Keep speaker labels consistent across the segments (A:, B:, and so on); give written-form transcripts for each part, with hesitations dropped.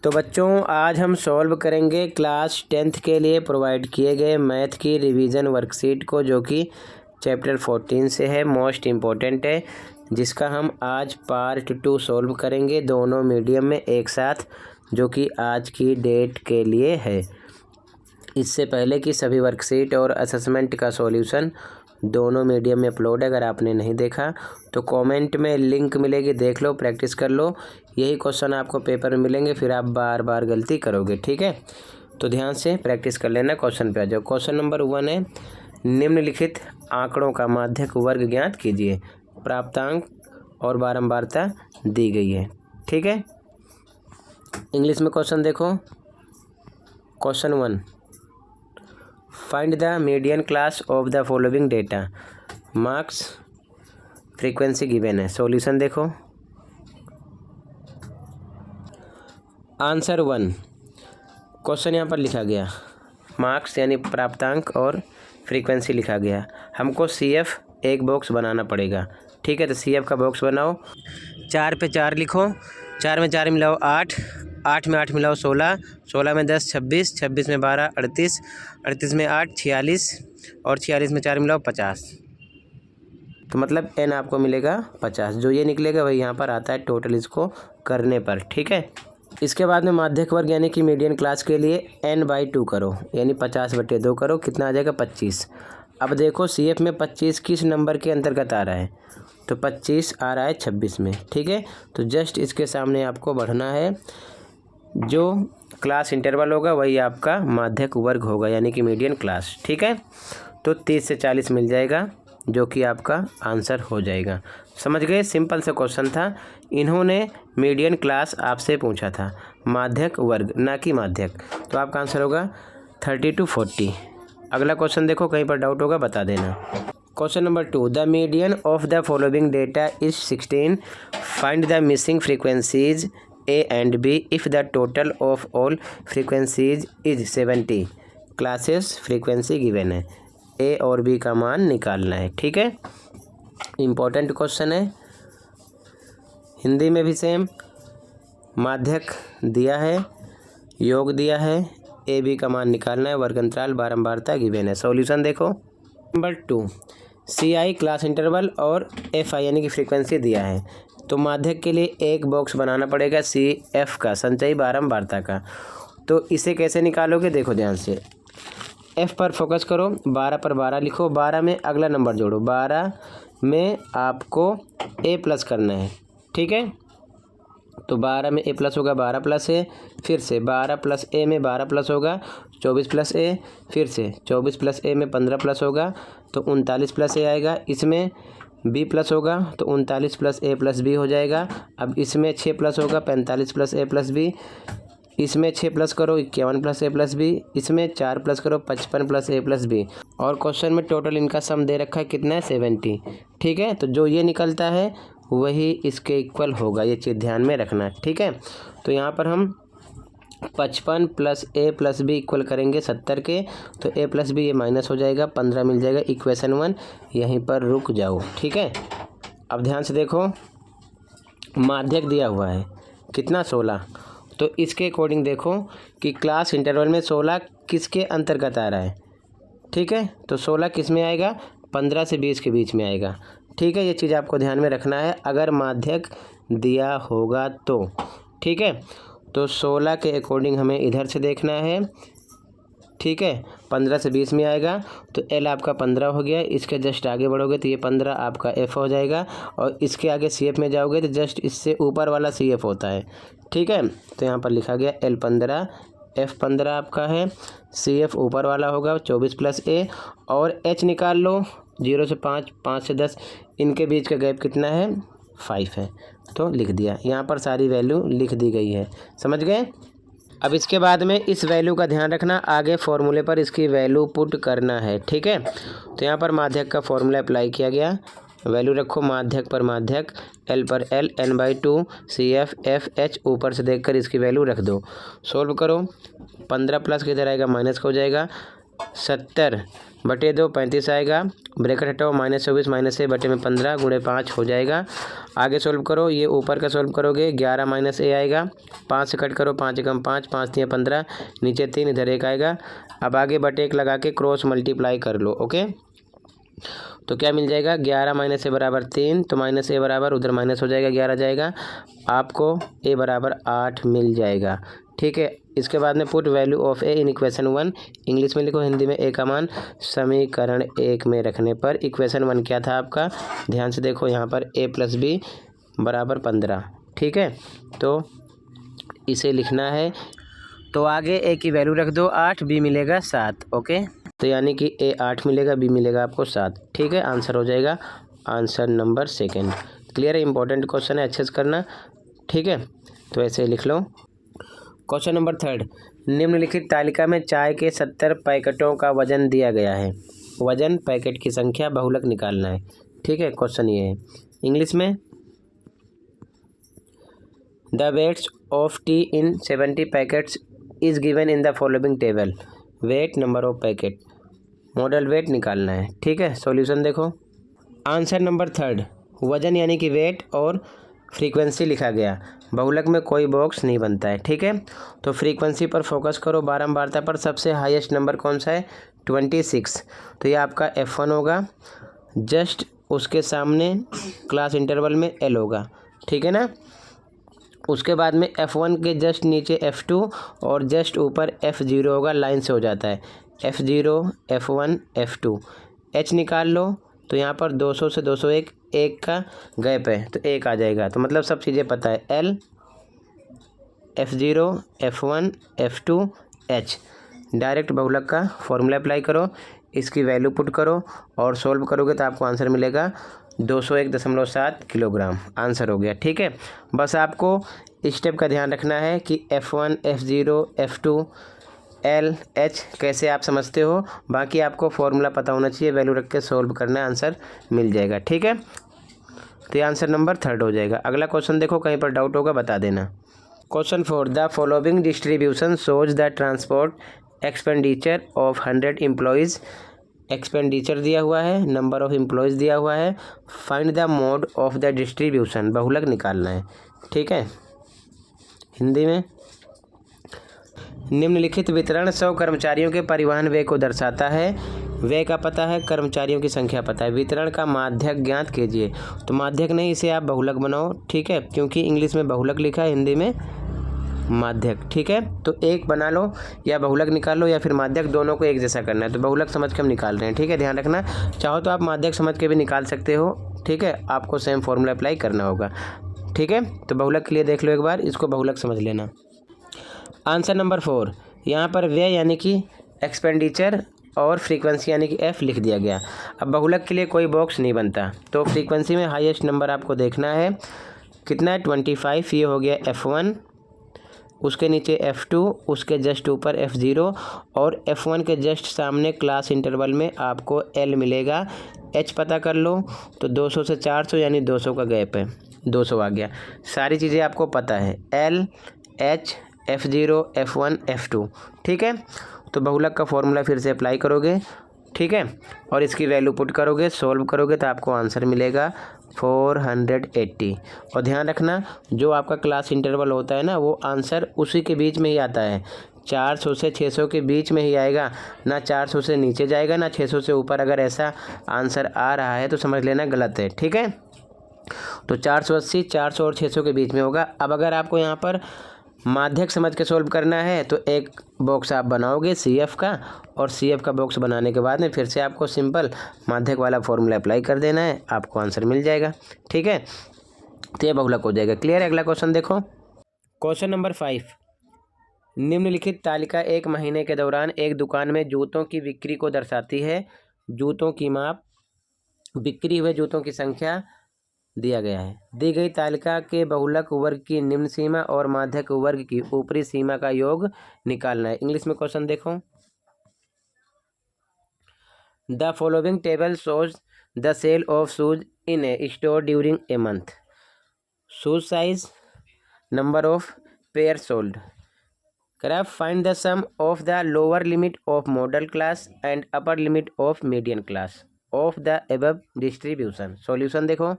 A: तो बच्चों आज हम सॉल्व करेंगे क्लास 10th के लिए प्रोवाइड किए गए मैथ की रिवीजन वर्कशीट को, जो कि चैप्टर 14 से है, मोस्ट इम्पोर्टेंट है, जिसका हम आज पार्ट 2 सॉल्व करेंगे दोनों मीडियम में एक साथ, जो कि आज की डेट के लिए है। इससे पहले कि सभी वर्कशीट और असेसमेंट का सॉल्यूशन दोनों मीडियम में अपलोड है। अगर आपने नहीं देखा तो कमेंट में लिंक मिलेगी, देख लो, प्रैक्टिस कर लो। यही क्वेश्चन आपको पेपर में मिलेंगे, फिर आप बार बार गलती करोगे, ठीक है। तो ध्यान से प्रैक्टिस कर लेना। क्वेश्चन पे आ जाओ। क्वेश्चन नंबर 1 है, निम्नलिखित आंकड़ों का माध्यक वर्ग ज्ञात कीजिए। प्राप्तांक और बारंबारता दी गई है, ठीक है। इंग्लिश में क्वेश्चन देखो। Question 1, find the median class of the following data. Marks, frequency given है। सॉल्यूशन देखो। आंसर 1, क्वेश्चन यहाँ पर लिखा गया, मार्क्स यानी प्राप्तांक और फ्रीक्वेंसी लिखा गया। हमको CF एक बॉक्स बनाना पड़ेगा, ठीक है। तो CF का बॉक्स बनाओ। 4 पे 4 लिखो, 4 में 4 मिलाओ 8, 8 में 8 मिलाओ 16, 16 में 10 26, 26 में 12 38, 38 में 8 46 और 46 में 4 मिलाओ 50। तो मतलब n आपको मिलेगा 50। जो ये निकलेगा वही यहाँ पर आता है टोटल इसको करने पर, ठीक है। इसके बाद में माध्यक वर्ग यानी कि मीडियन क्लास के लिए n/2 करो, यानी 50/2 करो। कितना आ जाएगा? 25। अब देखो CF में 25 किस नंबर के अंतर्गत आ रहा है? तो 25 आ रहा है 26 में, ठीक है। तो जस्ट इसके सामने आपको बढ़ना है। जो क्लास इंटरवल होगा वही आपका माध्यक वर्ग होगा, यानी कि मीडियन क्लास, ठीक है। तो 30 से 40 मिल जाएगा, जो कि आपका आंसर हो जाएगा। समझ गए? सिंपल सा क्वेश्चन था। इन्होंने मीडियन क्लास आपसे पूछा था, माध्यक वर्ग ना कि माध्यक। तो आपका आंसर होगा 30 to 40। अगला क्वेश्चन देखो, कहीं पर डाउट होगा बता देना। Question number 2, the median of the following data is 16। Find the missing frequencies A and B if the total of all frequencies is 70। Classes frequency given है, A और B का मान निकालना है, ठीक है। इम्पोर्टेंट क्वेश्चन है। हिंदी में भी सेम, माध्यक दिया है, योग दिया है, A B का मान निकालना है, वर्ग अंतराल बारंबारता गिवन है। सॉल्यूशन देखो। नंबर 2, CI क्लास इंटरवल और FI यानी कि फ्रीक्वेंसी दिया है। तो माध्यक के लिए एक बॉक्स बनाना पड़ेगा CF का, संचयी बारंबारता का। तो इसे कैसे निकालोगे? देखो ध्यान से, F पर फोकस करो, 12 पर 12 लिखो, 12 में अगला नंबर जोड़ो, 12 में आपको A प्लस करना है, ठीक है। तो 12 में A प्लस होगा, 12 प्लस A, फिर से 12 प्लस A में 12 प्लस होगा 24 प्लस A, फिर से 24 प्लस A में 15 प्लस होगा तो 39 प्लस A आएगा। इसमें B प्लस होगा तो 39 प्लस A प्लस B हो जाएगा। अब इसमें 6 प्लस होगा, 45 प्लस A प्लस B। इसमें 6 प्लस करो, 51 प्लस A प्लस B। इसमें 4 प्लस करो, 55 प्लस A प्लस B। और क्वेश्चन में टोटल इनका सम दे रखा है कितना है? 70, ठीक है। तो जो ये निकलता है वही इसके इक्वल होगा, ये चीज़ ध्यान में रखना, ठीक है। तो यहाँ पर हम 55 plus A plus B equal करेंगे 70 के, तो A प्लस B ये माइनस हो जाएगा, 15 मिल जाएगा। इक्वेशन 1 यहीं पर रुक जाओ, ठीक है। अब ध्यान से देखो, माध्यक दिया हुआ है कितना? 16। तो इसके अकॉर्डिंग देखो कि क्लास इंटरवल में 16 किसके अंतर्गत आ रहा है, ठीक है। तो 16 किस में आएगा? 15 से 20 के बीच में आएगा, ठीक है। ये चीज़ आपको ध्यान में रखना है अगर माध्यक दिया होगा तो, ठीक है। तो 16 के अकॉर्डिंग हमें इधर से देखना है, ठीक है। 15 से 20 में आएगा तो L आपका 15 हो गया। इसके जस्ट आगे बढ़ोगे तो ये 15 आपका F हो जाएगा, और इसके आगे CF में जाओगे तो जस्ट इससे ऊपर वाला CF होता है, ठीक है। तो यहाँ पर लिखा गया L 15, F 15 आपका है, CF ऊपर वाला होगा 24 प्लस A। और H निकाल लो, 0 से 5, 5 से 10, इनके बीच का गैप कितना है? 5 है। तो लिख दिया, यहाँ पर सारी वैल्यू लिख दी गई है, समझ गए। अब इसके बाद में इस वैल्यू का ध्यान रखना, आगे फॉर्मूले पर इसकी वैल्यू पुट करना है, ठीक है। तो यहाँ पर माध्यक का फॉर्मूला अप्लाई किया गया, वैल्यू रखो माध्यक पर माध्यक, L पर L, n/2 CF F H ऊपर से देखकर इसकी वैल्यू रख दो। सोल्व करो, 15 प्लस किधर आएगा? माइनस का हो जाएगा। 70/2 35 आएगा। ब्रैकेट हटाओ, -24 -a बटे में 15 गुणे 5 हो जाएगा। आगे सोल्व करो, ये ऊपर का सोल्व करोगे 11 - a आएगा। 5 से कट करो, 5 एकम 5, 5 तिया 15, नीचे 3, इधर 1 आएगा। अब आगे बटे 1 लगा के क्रॉस मल्टीप्लाई कर लो। ओके, तो क्या मिल जाएगा, 11 - a बराबर 3, तो -a बराबर उधर माइनस हो जाएगा, 11 जाएगा, आपको a बराबर 8 मिल जाएगा। ठीक है, इसके बाद में put value of a in equation 1, English में लिखो, हिंदी में a का मान समीकरण 1 में रखने पर। इक्वेशन 1 क्या था आपका, ध्यान से देखो, यहाँ पर a + b बराबर 15। ठीक है, तो इसे लिखना है, तो आगे a की वैल्यू रख दो 8, b मिलेगा 7। ओके, तो यानी कि a 8 मिलेगा, b मिलेगा आपको 7। ठीक है, आंसर हो जाएगा आंसर नंबर 2। क्लियर है, इंपॉर्टेंट क्वेश्चन है, अच्छे से करना। ठीक है, तो ऐसे लिख लो। क्वेश्चन नंबर 3, निम्नलिखित तालिका में चाय के 70 पैकेटों का वजन दिया गया है। वजन, पैकेट की संख्या, बहुलक निकालना है। ठीक है, क्वेश्चन ये है, इंग्लिश में the weights of tea in 70 packets is given in the following table. Weight, number of packet, modal weight निकालना है। ठीक है, सॉल्यूशन देखो। आंसर नंबर 3, वजन यानी कि वेट और फ्रीक्वेंसी लिखा गया, बहुलक में कोई बॉक्स नहीं बनता है। ठीक है, तो फ्रीक्वेंसी पर फोकस करो, बारंबारता पर सबसे हाईएस्ट नंबर कौन सा है, 26, तो ये आपका F1 होगा। जस्ट उसके सामने क्लास इंटरवल में L होगा। ठीक है ना, उसके बाद में F1 के जस्ट नीचे F2 और जस्ट ऊपर F0 होगा, लाइन से हो जाता है F0 F1 F2। H निकाल लो, तो यहाँ पर 200 से 201 एक का गैप है, तो 1 आ जाएगा, तो मतलब सब चीज़ें पता है। L F0 F1 F2 H, direct बहुलक का फॉर्मूला अप्लाई करो, इसकी वैल्यू पुट करो और सोल्व करोगे तो आपको आंसर मिलेगा 201.7 किलोग्राम। आंसर हो गया। ठीक है, बस आपको स्टेप का ध्यान रखना है कि F1 F0 F2 L H कैसे आप समझते हो, बाकी आपको फॉर्मूला पता होना चाहिए, वैल्यू रख के सोल्व करना है, आंसर मिल जाएगा। ठीक है, तो ये आंसर नंबर 3 हो जाएगा। अगला क्वेश्चन देखो, कहीं पर डाउट होगा बता देना। Question 4, the following distribution shows the transport expenditure of 100 employees. Expenditure दिया हुआ है, नंबर ऑफ एम्प्लॉयज़ दिया हुआ है, find the mode of the distribution, बहुलक निकालना है। ठीक है, हिंदी में निम्नलिखित वितरण 100 कर्मचारियों के परिवहन व्यय को दर्शाता है। व्यय का पता है, कर्मचारियों की संख्या पता है, वितरण का माध्यक ज्ञात कीजिए। तो माध्यक नहीं, इसे आप बहुलक बनाओ। ठीक है, क्योंकि इंग्लिश में बहुलक लिखा है, हिंदी में माध्यक। ठीक है, तो एक बना लो, या बहुलक निकाल लो या फिर माध्यक, दोनों को एक जैसा करना है, तो बहुलक समझ के हम निकाल रहे हैं। ठीक है, ध्यान रखना, चाहो तो आप माध्यक समझ के भी निकाल सकते हो। ठीक है, आपको सेम फॉर्मूला अप्लाई करना होगा। ठीक है, तो बहुलक के लिए देख लो एक बार, इसको बहुलक समझ लेना। आंसर नंबर 4, यहाँ पर व्यय यानी कि एक्सपेंडिचर और फ्रीक्वेंसी यानी कि F लिख दिया गया। अब बहुलक के लिए कोई बॉक्स नहीं बनता, तो फ्रीक्वेंसी में हाईएस्ट नंबर आपको देखना है, कितना है, 25, ये हो गया F1, उसके नीचे F2, उसके जस्ट ऊपर F0 और F1 के जस्ट सामने क्लास इंटरवल में आपको L मिलेगा। H पता कर लो, तो 200 से 400 यानी 200 का गैप है, 200 आ गया। सारी चीज़ें आपको पता है, L H F0 F1 F2। ठीक है, तो बहुलक का फॉर्मूला फिर से अप्लाई करोगे। ठीक है, और इसकी वैल्यू पुट करोगे, सोल्व करोगे तो आपको आंसर मिलेगा 480। और ध्यान रखना, जो आपका क्लास इंटरवल होता है ना, वो आंसर उसी के बीच में ही आता है, 400 से 600 के बीच में ही आएगा, ना 400 से नीचे जाएगा ना 600 से ऊपर। अगर ऐसा आंसर आ रहा है तो समझ लेना गलत है। ठीक है, तो 480, 400 और 600 के बीच में होगा। अब अगर आपको यहाँ पर माध्यक समझ के सोल्व करना है तो एक बॉक्स आप बनाओगे CF का, और CF का बॉक्स बनाने के बाद में फिर से आपको सिंपल माध्यक वाला फॉर्मूला अप्लाई कर देना है, आपको आंसर मिल जाएगा। ठीक है, तो ये बहुलक हो जाएगा। क्लियर है, अगला क्वेश्चन देखो। क्वेश्चन नंबर 5, निम्नलिखित तालिका एक महीने के दौरान एक दुकान में जूतों की बिक्री को दर्शाती है। जूतों की माप, बिक्री हुए जूतों की संख्या दिया गया है। दी गई तालिका के बहुलक वर्ग की निम्न सीमा और माध्यक वर्ग की ऊपरी सीमा का योग निकालना है। इंग्लिश में क्वेश्चन देखो। The following table shows the sale of shoes in a store during a month. Shoes size, number of pair sold, कह रहा है find the sum of the lower limit of modal class and upper limit of median class of the above distribution. Solution देखो,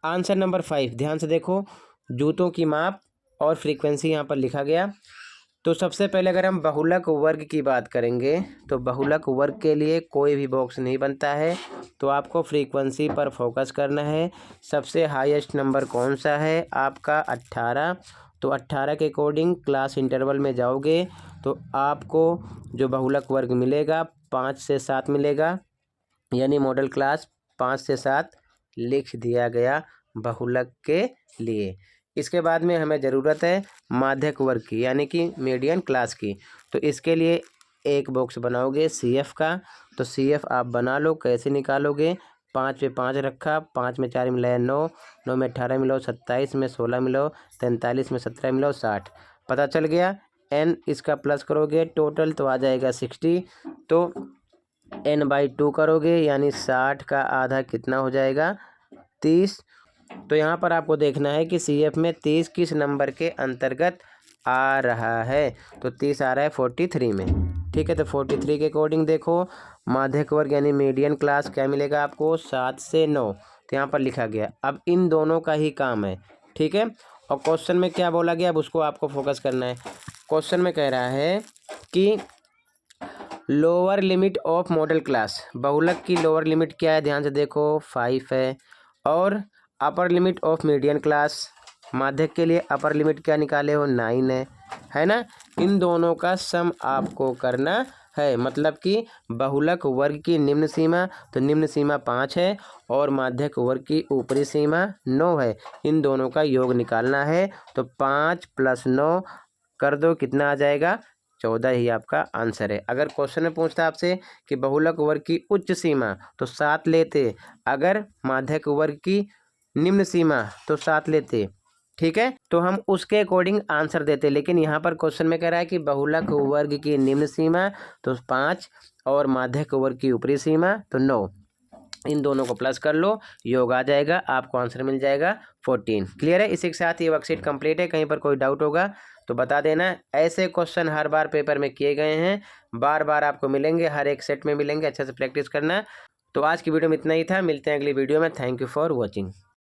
A: answer number 5 ध्यान से देखो, जूतों की माप और फ्रीक्वेंसी यहाँ पर लिखा गया। तो सबसे पहले अगर हम बहुलक वर्ग की बात करेंगे तो बहुलक वर्ग के लिए कोई भी बॉक्स नहीं बनता है, तो आपको फ्रीक्वेंसी पर फोकस करना है। सबसे हाईएस्ट नंबर कौन सा है आपका 18, तो 18 के अकॉर्डिंग क्लास इंटरवल में जाओगे तो आपको जो बहुलक वर्ग मिलेगा 5 से 7 मिलेगा, यानी मॉडल क्लास 5 से 7 लिख दिया गया बहुलक के लिए। इसके बाद में हमें ज़रूरत है माध्यक वर्ग की यानी कि मीडियन क्लास की, तो इसके लिए एक बॉक्स बनाओगे CF का। तो CF आप बना लो, कैसे निकालोगे, 5 पे 5 रखा, 5 में 4 मिलाया 9, 9 में 18 मिलाओ 27, में 16 मिलाओ 43, में 17 मिलाओ 60, पता चल गया। n इसका प्लस करोगे टोटल तो आ जाएगा 60, तो n/2 करोगे यानी 60 का आधा कितना हो जाएगा 30। तो यहाँ पर आपको देखना है कि CF में 30 किस नंबर के अंतर्गत आ रहा है, तो 30 आ रहा है 43 में। ठीक है, तो 43 के अकॉर्डिंग देखो माध्यक वर्ग यानी मीडियन क्लास क्या मिलेगा आपको 7 से 9, तो यहाँ पर लिखा गया। अब इन दोनों का ही काम है, ठीक है। और क्वेश्चन में क्या बोला गया अब उसको आपको फोकस करना है। क्वेश्चन में कह रहा है कि lower limit of modal class, बहुलक की लोअर लिमिट क्या है, ध्यान से देखो 5 है, और upper limit of median class, माध्यक के लिए अपर लिमिट क्या निकाले हो 9 है ना। इन दोनों का सम आपको करना है, मतलब कि बहुलक वर्ग की निम्न सीमा, तो निम्न सीमा 5 है और माध्यक वर्ग की ऊपरी सीमा 9 है, इन दोनों का योग निकालना है। तो 5 + 9 कर दो, कितना आ जाएगा 14 ही आपका आंसर है। अगर क्वेश्चन में पूछता आपसे कि बहुलक वर्ग की उच्च सीमा तो 7 लेते, अगर माध्यक वर्ग की निम्न सीमा तो 7 लेते, ठीक है, तो हम उसके अकॉर्डिंग आंसर देते। लेकिन यहाँ पर क्वेश्चन में कह रहा है कि बहुलक वर्ग की निम्न सीमा तो 5 और माध्यक वर्ग की ऊपरी सीमा तो 9, इन दोनों को प्लस कर लो, योग आ जाएगा, आपको आंसर मिल जाएगा 14। क्लियर है। इसी के साथ ये वर्कशीट कंप्लीट है। कहीं पर कोई डाउट होगा तो बता देना। ऐसे क्वेश्चन हर बार पेपर में किए गए हैं, बार बार आपको मिलेंगे, हर एक सेट में मिलेंगे, अच्छे से प्रैक्टिस करना। तो आज की वीडियो में इतना ही था, मिलते हैं अगली वीडियो में। Thank you for watching.